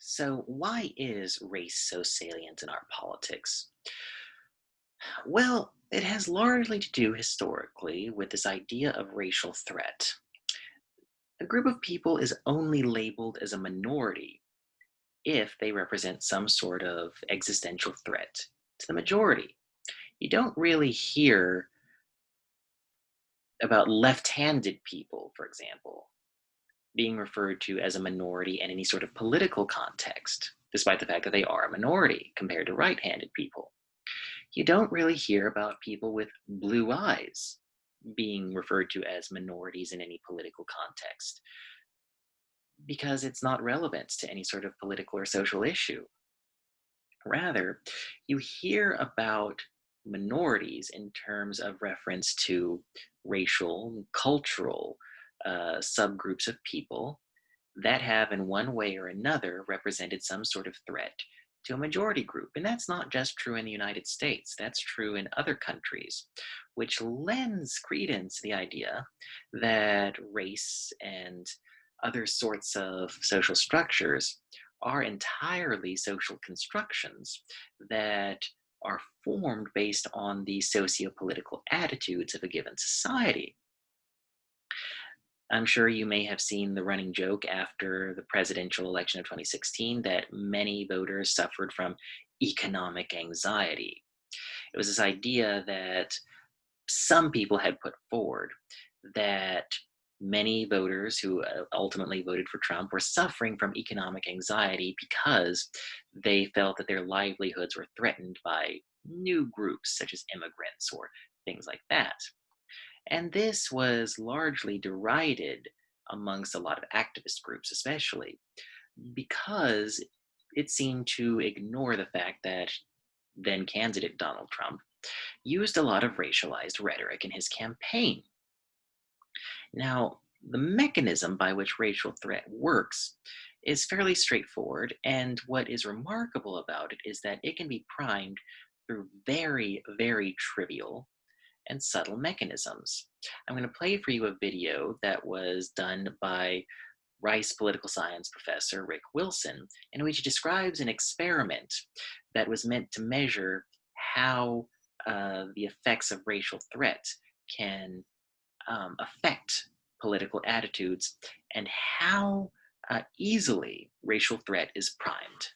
So, why is race so salient in our politics? Well, it has largely to do historically with this idea of racial threat. A group of people is only labeled as a minority if they represent some sort of existential threat to the majority. You don't really hear about left handed people, for example, being referred to as a minority in any sort of political context, despite the fact that they are a minority compared to right handed people. You don't really hear about people with blue eyes being referred to as minorities in any political context because it's not relevant to any sort of political or social issue. Rather, you hear about minorities in terms of reference to racial, cultural subgroups of people that have, in one way or another, represented some sort of threat to a majority group. And that's not just true in the United States, that's true in other countries, which lends credence to the idea that race and other sorts of social structures are entirely social constructions that are formed based on the socio-political attitudes of a given society. I'm sure you may have seen the running joke after the presidential election of 2016 that many voters suffered from economic anxiety. It was this idea that some people had put forward that many voters who ultimately voted for Trump were suffering from economic anxiety because they felt that their livelihoods were threatened by new groups such as immigrants or things like that. And this was largely derided amongst a lot of activist groups, especially because it seemed to ignore the fact that then candidate Donald Trump used a lot of racialized rhetoric in his campaign. Now, the mechanism by which racial threat works is fairly straightforward, and what is remarkable about it is that it can be primed through very, very trivial and subtle mechanisms. I'm going to play for you a video that was done by Rice political science professor Rick Wilson, in which he describes an experiment that was meant to measure how the effects of racial threat can affect political attitudes and how easily racial threat is primed.